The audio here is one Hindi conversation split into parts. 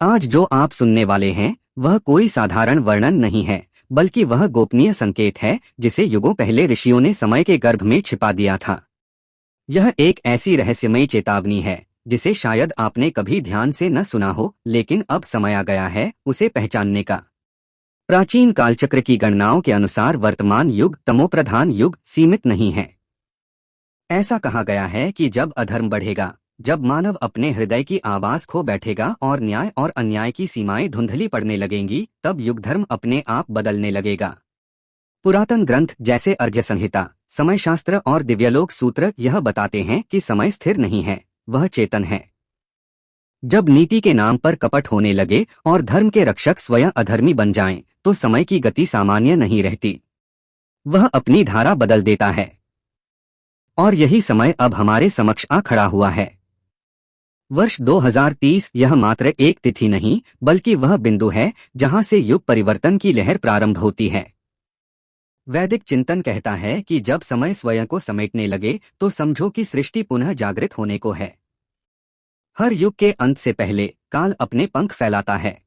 आज जो आप सुनने वाले हैं वह कोई साधारण वर्णन नहीं है, बल्कि वह गोपनीय संकेत है जिसे युगों पहले ऋषियों ने समय के गर्भ में छिपा दिया था। यह एक ऐसी रहस्यमयी चेतावनी है जिसे शायद आपने कभी ध्यान से न सुना हो, लेकिन अब समय आ गया है उसे पहचानने का। प्राचीन कालचक्र की गणनाओं के अनुसार वर्तमान युग तमोप्रधान युग सीमित नहीं है। ऐसा कहा गया है कि जब अधर्म बढ़ेगा, जब मानव अपने हृदय की आवाज खो बैठेगा और न्याय और अन्याय की सीमाएं धुंधली पड़ने लगेंगी, तब युग धर्म अपने आप बदलने लगेगा। पुरातन ग्रंथ जैसे अर्घ्य संहिता, समय शास्त्र और दिव्यलोक सूत्र यह बताते हैं कि समय स्थिर नहीं है, वह चेतन है। जब नीति के नाम पर कपट होने लगे और धर्म के रक्षक स्वयं अधर्मी बन जाएं, तो समय की गति सामान्य नहीं रहती, वह अपनी धारा बदल देता है। और यही समय अब हमारे समक्ष आ खड़ा हुआ है। वर्ष 2030 यह मात्र एक तिथि नहीं, बल्कि वह बिंदु है जहां से युग परिवर्तन की लहर प्रारंभ होती है। वैदिक चिंतन कहता है कि जब समय स्वयं को समेटने लगे तो समझो कि सृष्टि पुनः जागृत होने को है। हर युग के अंत से पहले काल अपने पंख फैलाता है।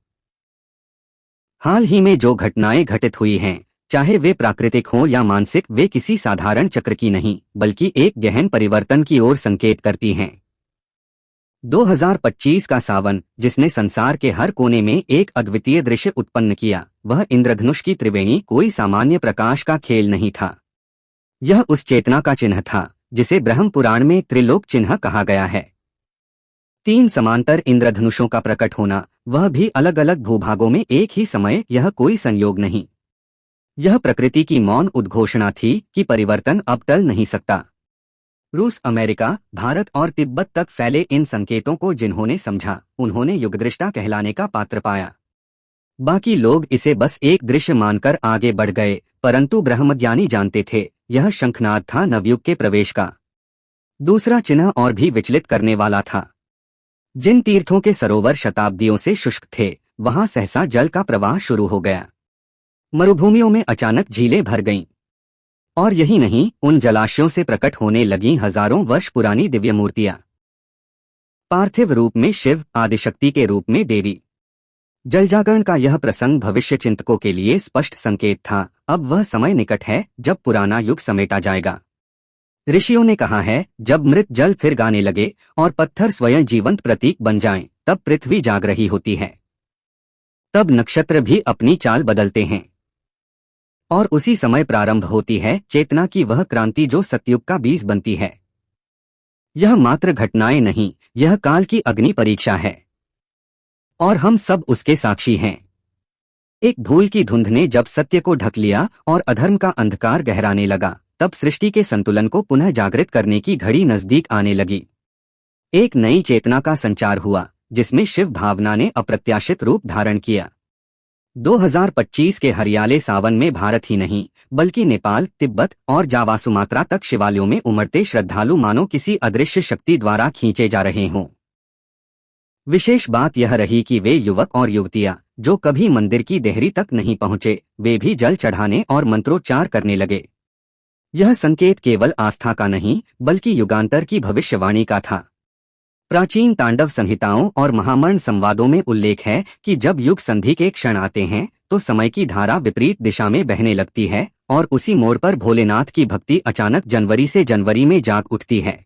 हाल ही में जो घटनाएं घटित हुई हैं, चाहे वे प्राकृतिक हों या मानसिक, वे किसी साधारण चक्र की नहीं, बल्कि एक गहन परिवर्तन की ओर संकेत करती हैं। 2025 का सावन, जिसने संसार के हर कोने में एक अद्वितीय दृश्य उत्पन्न किया, वह इंद्रधनुष की त्रिवेणी कोई सामान्य प्रकाश का खेल नहीं था। यह उस चेतना का चिन्ह था जिसे ब्रह्म पुराण में त्रिलोक चिन्ह कहा गया है। 3 समांतर इंद्रधनुषों का प्रकट होना, वह भी अलग अलग भूभागों में एक ही समय, यह कोई संयोग नहीं। यह प्रकृति की मौन उद्घोषणा थी कि परिवर्तन अब टल नहीं सकता। रूस, अमेरिका, भारत और तिब्बत तक फैले इन संकेतों को जिन्होंने समझा, उन्होंने युगदृष्टा कहलाने का पात्र पाया। बाकी लोग इसे बस एक दृश्य मानकर आगे बढ़ गए, परंतु ब्रह्मज्ञानी जानते थे यह शंखनाद था नवयुग के प्रवेश का। दूसरा चिन्ह और भी विचलित करने वाला था। जिन तीर्थों के सरोवर शताब्दियों से शुष्क थे, वहां सहसा जल का प्रवाह शुरू हो गया। मरुभूमियों में अचानक झीलें भर गईं। और यही नहीं, उन जलाशयों से प्रकट होने लगीं हजारों वर्ष पुरानी दिव्य मूर्तियां। पार्थिव रूप में शिव, आदिशक्ति के रूप में देवी। जलजागरण का यह प्रसंग भविष्य चिंतकों के लिए स्पष्ट संकेत था। अब वह समय निकट है जब पुराना युग समेटा जाएगा। ऋषियों ने कहा है, जब मृत जल फिर गाने लगे और पत्थर स्वयं जीवंत प्रतीक बन जाएं, तब पृथ्वी जाग रही होती है। तब नक्षत्र भी अपनी चाल बदलते हैं। और उसी समय प्रारंभ होती है चेतना की वह क्रांति जो सतयुग का बीज बनती है। यह मात्र घटनाएं नहीं, यह काल की अग्नि परीक्षा है। और हम सब उसके साक्षी हैं। एक भूल की धुंध ने जब सत्य को ढक लिया और अधर्म का अंधकार गहराने लगा, तब सृष्टि के संतुलन को पुनः जागृत करने की घड़ी नजदीक आने लगी। एक नई चेतना का संचार हुआ, जिसमें शिव भावना ने अप्रत्याशित रूप धारण किया। 2025 के हरियाले सावन में भारत ही नहीं, बल्कि नेपाल, तिब्बत और जावा सुमात्रा तक शिवालयों में उमड़ते श्रद्धालु मानो किसी अदृश्य शक्ति द्वारा खींचे जा रहे हों। विशेष बात यह रही कि वे युवक और युवतियां जो कभी मंदिर की देहरी तक नहीं पहुंचे, वे भी जल चढ़ाने और मंत्रोच्चार करने लगे। यह संकेत केवल आस्था का नहीं, बल्कि युगांतर की भविष्यवाणी का था। प्राचीन तांडव संहिताओं और महामरण संवादों में उल्लेख है कि जब युग संधि के क्षण आते हैं, तो समय की धारा विपरीत दिशा में बहने लगती है और उसी मोड़ पर भोलेनाथ की भक्ति अचानक जनवरी से जनवरी में जाग उठती है।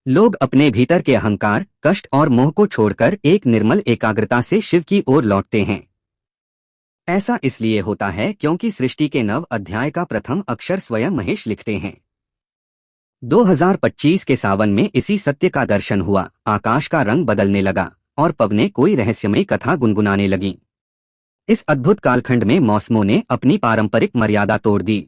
लोग अपने भीतर के अहंकार, कष्ट और मोह को छोड़कर एक निर्मल एकाग्रता से शिव की ओर लौटते हैं। ऐसा इसलिए होता है क्योंकि सृष्टि के नव अध्याय का प्रथम अक्षर स्वयं महेश लिखते हैं। 2025 के सावन में इसी सत्य का दर्शन हुआ। आकाश का रंग बदलने लगा और पवनें कोई रहस्यमयी कथा गुनगुनाने लगीं। इस अद्भुत कालखंड में मौसमों ने अपनी पारंपरिक मर्यादा तोड़ दी।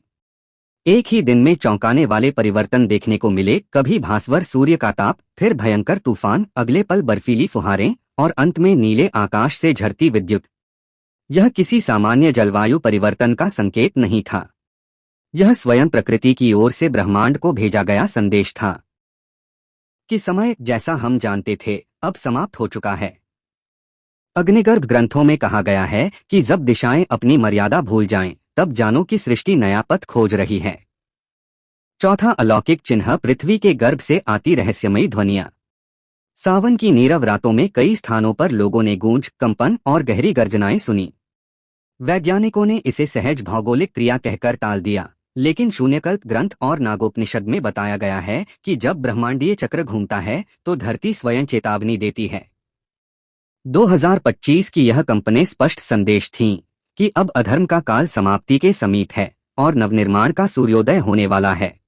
एक ही दिन में चौंकाने वाले परिवर्तन देखने को मिले। कभी भास्वर सूर्य का ताप, फिर भयंकर तूफान, अगले पल बर्फीली फुहारें और अंत में नीले आकाश से झरती विद्युत। यह किसी सामान्य जलवायु परिवर्तन का संकेत नहीं था। यह स्वयं प्रकृति की ओर से ब्रह्मांड को भेजा गया संदेश था कि समय जैसा हम जानते थे अब समाप्त हो चुका है। अग्निगर्भ ग्रंथों में कहा गया है कि जब दिशाएं अपनी मर्यादा भूल जाएं, तब जानो कि सृष्टि नया पथ खोज रही है। चौथा अलौकिक चिन्ह, पृथ्वी के गर्भ से आती रहस्यमयी ध्वनियां। सावन की नीरव रातों में कई स्थानों पर लोगों ने गूंज, कंपन और गहरी गर्जनाएं सुनी। वैज्ञानिकों ने इसे सहज भौगोलिक क्रिया कहकर टाल दिया, लेकिन शून्यकल्प ग्रंथ और नागोपनिषद में बताया गया है कि जब ब्रह्मांडीय चक्र घूमता है तो धरती स्वयं चेतावनी देती है। 2025 की यह कंपनें स्पष्ट संदेश थीं कि अब अधर्म का काल समाप्ति के समीप है और नवनिर्माण का सूर्योदय होने वाला है।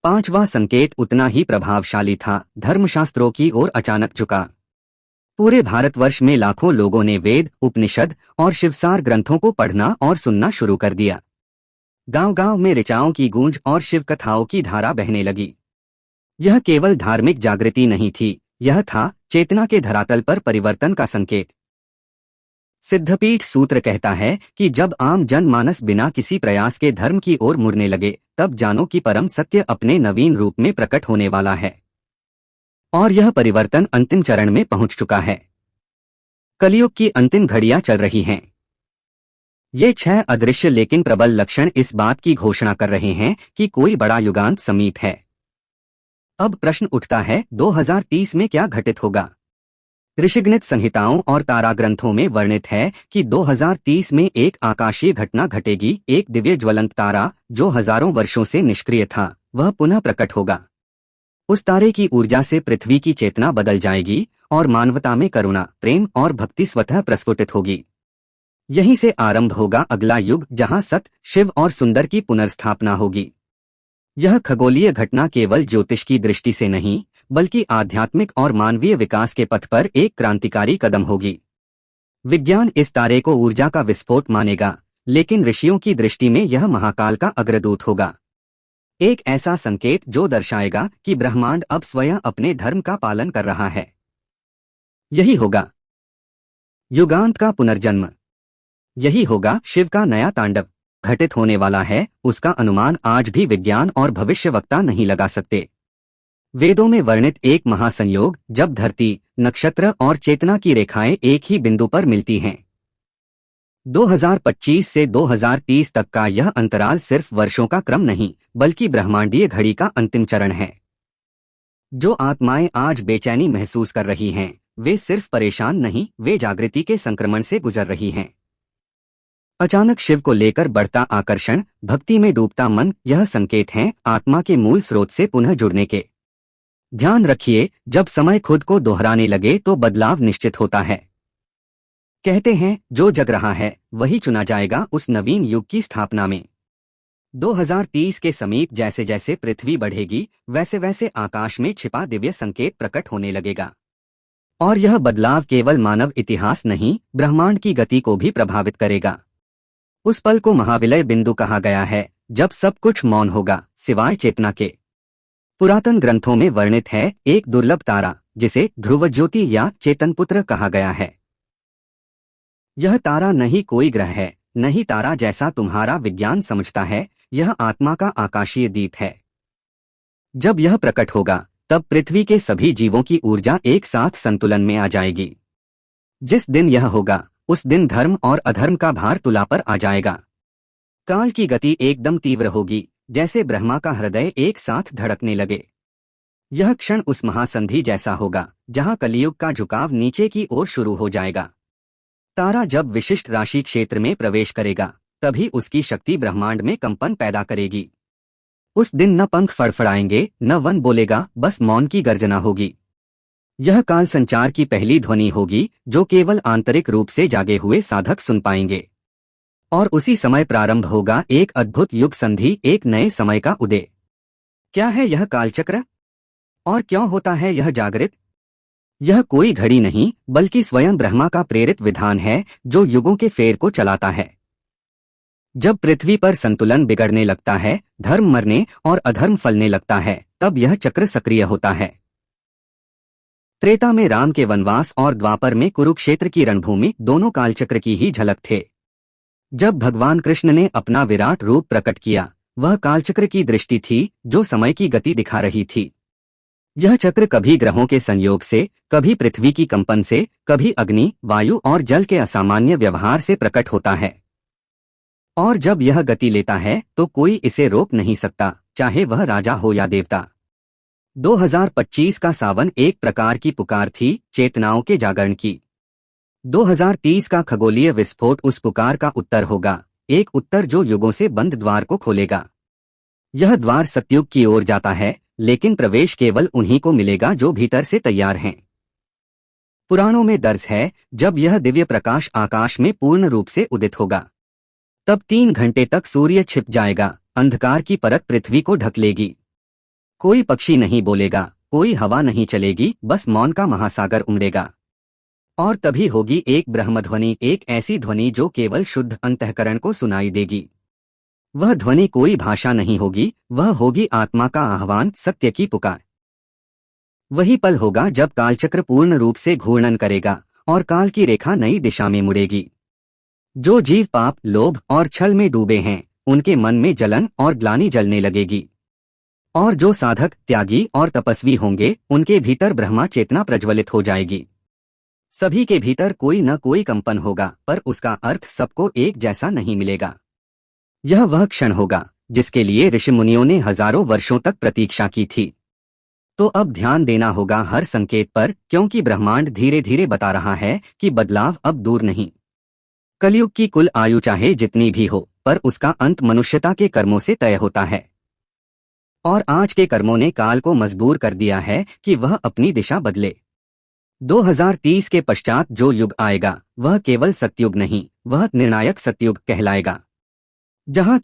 पांचवा संकेत उतना ही प्रभावशाली था, धर्मशास्त्रों की ओर अचानक झुका। पूरे भारतवर्ष में लाखों लोगों ने वेद, उपनिषद और शिवसार ग्रंथों को पढ़ना और सुनना शुरू कर दिया। गांव-गांव में ऋचाओं की गूंज और शिव कथाओं की धारा बहने लगी। यह केवल धार्मिक जागृति नहीं थी, यह था चेतना के धरातल पर परिवर्तन का संकेत। सिद्धपीठ सूत्र कहता है कि जब आम जनमानस बिना किसी प्रयास के धर्म की ओर मुड़ने लगे, तब जानो कि परम सत्य अपने नवीन रूप में प्रकट होने वाला है। और यह परिवर्तन अंतिम चरण में पहुंच चुका है। कलयुग की अंतिम घड़ियां चल रही हैं। ये 6 अदृश्य लेकिन प्रबल लक्षण इस बात की घोषणा कर रहे हैं कि कोई बड़ा युगांत समीप है। अब प्रश्न उठता है, 2030 में क्या घटित होगा? ऋषिगणित संहिताओं और तारा ग्रंथों में वर्णित है कि 2030 में एक आकाशीय घटना घटेगी। एक दिव्य ज्वलंत तारा जो हजारों वर्षों से निष्क्रिय था, वह पुनः प्रकट होगा। उस तारे की ऊर्जा से पृथ्वी की चेतना बदल जाएगी और मानवता में करुणा, प्रेम और भक्ति स्वतः प्रस्फुटित होगी। यहीं से आरंभ होगा अगला युग, जहां सत्य, शिव और सुंदर की पुनर्स्थापना होगी। यह खगोलीय घटना केवल ज्योतिष की दृष्टि से नहीं, बल्कि आध्यात्मिक और मानवीय विकास के पथ पर एक क्रांतिकारी कदम होगी। विज्ञान इस तारे को ऊर्जा का विस्फोट मानेगा, लेकिन ऋषियों की दृष्टि में यह महाकाल का अग्रदूत होगा। एक ऐसा संकेत जो दर्शाएगा कि ब्रह्मांड अब स्वयं अपने धर्म का पालन कर रहा है। यही होगा युगांत का पुनर्जन्म। यही होगा शिव का नया तांडव। घटित होने वाला है, उसका अनुमान आज भी विज्ञान और भविष्यवक्ता नहीं लगा सकते। वेदों में वर्णित एक महासंयोग, जब धरती, नक्षत्र और चेतना की रेखाएं एक ही बिंदु पर मिलती हैं। 2025 से 2030 तक का यह अंतराल सिर्फ वर्षों का क्रम नहीं, बल्कि ब्रह्मांडीय घड़ी का अंतिम चरण है। जो आत्माएं आज बेचैनी महसूस कर रही हैं, वे सिर्फ परेशान नहीं, वे जागृति के संक्रमण से गुजर रही हैं। अचानक शिव को लेकर बढ़ता आकर्षण, भक्ति में डूबता मन, यह संकेत हैं आत्मा के मूल स्रोत से पुनः जुड़ने के। ध्यान रखिए, जब समय खुद को दोहराने लगे तो बदलाव निश्चित होता है। कहते हैं, जो जग रहा है वही चुना जाएगा उस नवीन युग की स्थापना में। 2030 के समीप जैसे जैसे पृथ्वी बढ़ेगी, वैसे वैसे आकाश में छिपा दिव्य संकेत प्रकट होने लगेगा। और यह बदलाव केवल मानव इतिहास नहीं, ब्रह्मांड की गति को भी प्रभावित करेगा। उस पल को महाविलय बिंदु कहा गया है, जब सब कुछ मौन होगा, सिवाय चेतना के। पुरातन ग्रंथों में वर्णित है एक दुर्लभ तारा, जिसे ध्रुव ज्योति या चेतनपुत्र कहा गया है। यह तारा नहीं कोई ग्रह है, नहीं तारा जैसा तुम्हारा विज्ञान समझता है, यह आत्मा का आकाशीय दीप है। जब यह प्रकट होगा, तब पृथ्वी के सभी जीवों की ऊर्जा एक साथ संतुलन में आ जाएगी। जिस दिन यह होगा, उस दिन धर्म और अधर्म का भार तुला पर आ जाएगा। काल की गति एकदम तीव्र होगी, जैसे ब्रह्मा का हृदय एक साथ धड़कने लगे। यह क्षण उस महासंधि जैसा होगा, जहां कलियुग का झुकाव नीचे की ओर शुरू हो जाएगा। तारा जब विशिष्ट राशि क्षेत्र में प्रवेश करेगा, तभी उसकी शक्ति ब्रह्मांड में कंपन पैदा करेगी। उस दिन न पंख फड़फड़ाएंगे, न वन बोलेगा, बस मौन की गर्जना होगी। यह काल संचार की पहली ध्वनि होगी, जो केवल आंतरिक रूप से जागे हुए साधक सुन पाएंगे। और उसी समय प्रारंभ होगा एक अद्भुत युग संधि, एक नए समय का उदय। क्या है यह कालचक्र? और क्यों होता है यह जागृत? यह कोई घड़ी नहीं, बल्कि स्वयं ब्रह्मा का प्रेरित विधान है, जो युगों के फेर को चलाता है। जब पृथ्वी पर संतुलन बिगड़ने लगता है, धर्म मरने और अधर्म फलने लगता है, तब यह चक्र सक्रिय होता है। त्रेता में राम के वनवास और द्वापर में कुरुक्षेत्र की रणभूमि दोनों कालचक्र की ही झलक थे। जब भगवान कृष्ण ने अपना विराट रूप प्रकट किया, वह कालचक्र की दृष्टि थी, जो समय की गति दिखा रही थी। यह चक्र कभी ग्रहों के संयोग से, कभी पृथ्वी की कंपन से, कभी अग्नि, वायु और जल के असामान्य व्यवहार से प्रकट होता है। और जब यह गति लेता है, तो कोई इसे रोक नहीं सकता, चाहे वह राजा हो या देवता। 2025 का सावन एक प्रकार की पुकार थी, चेतनाओं के जागरण की। 2030 का खगोलीय विस्फोट उस पुकार का उत्तर होगा, एक उत्तर जो युगों से बंद द्वार को खोलेगा। यह द्वार सतयुग की ओर जाता है, लेकिन प्रवेश केवल उन्हीं को मिलेगा जो भीतर से तैयार हैं। पुराणों में दर्ज है, जब यह दिव्य प्रकाश आकाश में पूर्ण रूप से उदित होगा, तब 3 घंटे तक सूर्य छिप जाएगा, अंधकार की परत पृथ्वी को ढक लेगी। कोई पक्षी नहीं बोलेगा, कोई हवा नहीं चलेगी, बस मौन का महासागर उमड़ेगा। और तभी होगी एक ब्रह्मध्वनि, एक ऐसी ध्वनि जो केवल शुद्ध अंतःकरण को सुनाई देगी। वह ध्वनि कोई भाषा नहीं होगी, वह होगी आत्मा का आह्वान, सत्य की पुकार। वही पल होगा जब कालचक्र पूर्ण रूप से घूर्णन करेगा और काल की रेखा नई दिशा में मुड़ेगी। जो जीव पाप, लोभ और छल में डूबे हैं, उनके मन में जलन और ग्लानि जलने लगेगी। और जो साधक, त्यागी और तपस्वी होंगे, उनके भीतर ब्रह्मा चेतना प्रज्वलित हो जाएगी। सभी के भीतर कोई न कोई कंपन होगा, पर उसका अर्थ सबको एक जैसा नहीं मिलेगा। यह वह क्षण होगा जिसके लिए ऋषि मुनियों ने हजारों वर्षों तक प्रतीक्षा की थी। तो अब ध्यान देना होगा हर संकेत पर, क्योंकि ब्रह्मांड धीरे धीरे बता रहा है कि बदलाव अब दूर नहीं। कलयुग की कुल आयु चाहे जितनी भी हो, पर उसका अंत मनुष्यता के कर्मों से तय होता है। और आज के कर्मों ने काल को मजबूर कर दिया है कि वह अपनी दिशा बदले। 2030 के पश्चात जो युग आएगा, वह केवल सतयुग नहीं, वह निर्णायक सतयुग कहलाएगा, जहां